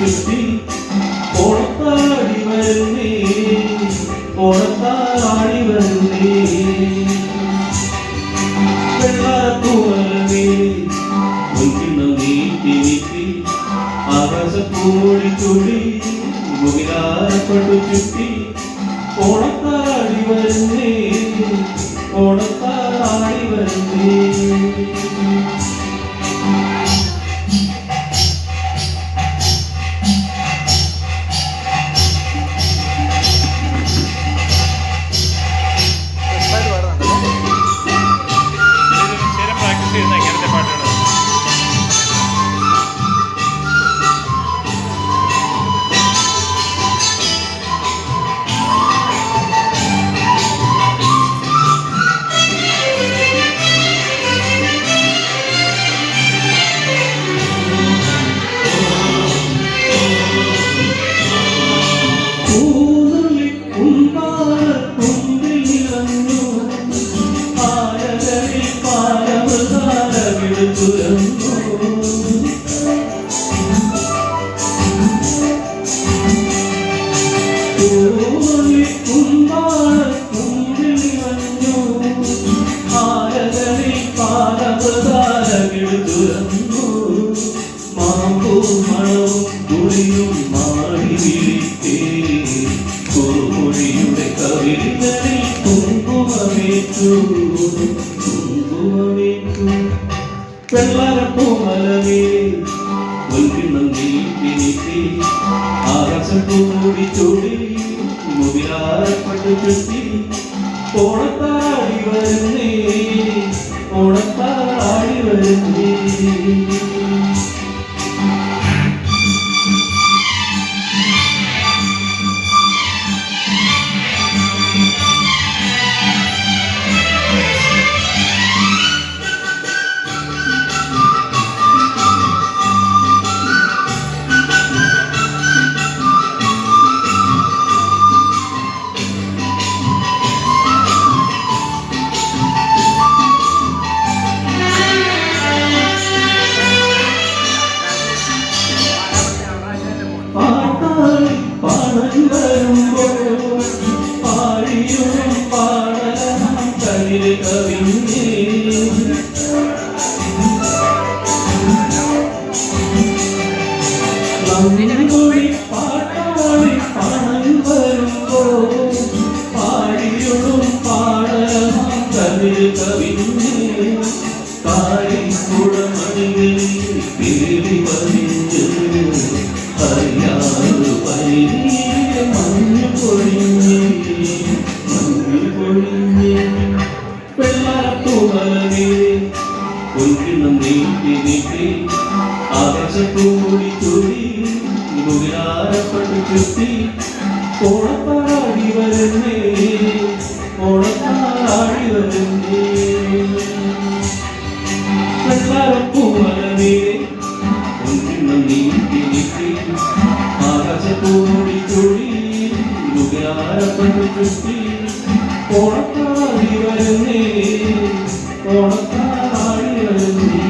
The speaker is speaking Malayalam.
ചുറ്റി ഓണത്താടി വരുന്നേ ഓണത്താടി വരുന്നേ വെള്ളാപ്പൂവലേ മുൻകിണ്ണം നീട്ടി നീട്ടി ആകാശപ്പൂടി തുള്ളി മുകിലാരപ്പെട്ടു ചുറ്റി ഓണത്താടി വരുന്നേ ഓണത്താടി വരുന്നേ വെള്ളാരപ്പൂമലമേ മുൻകിണ്ണം നീട്ടി നീട്ടി ആകാശപ്പൂടി ചൂടി മുകിലാരപ്പെട്ടു ചുറ്റി ഓണത്താടി വരുന്നേ ഓണത്താടി വരുന്നേ ആകാശപ്പൂടി ചൂടി മുകിലാരപ്പെട്ടു ചുറ്റി ഓണത്താടി വരുന്നേ ഓണത്താടി വരുന്നേ വെള്ളാരപ്പൂവലമേ മുൻകിണ്ണം നീട്ടി നീട്ടി ആകാശപ്പൂടി ചൂടി മുകിലാരപ്പെട്ടു ചുറ്റി ഓണത്താടി വരുന്നേ ഓണത്താടി വരുന്നേ.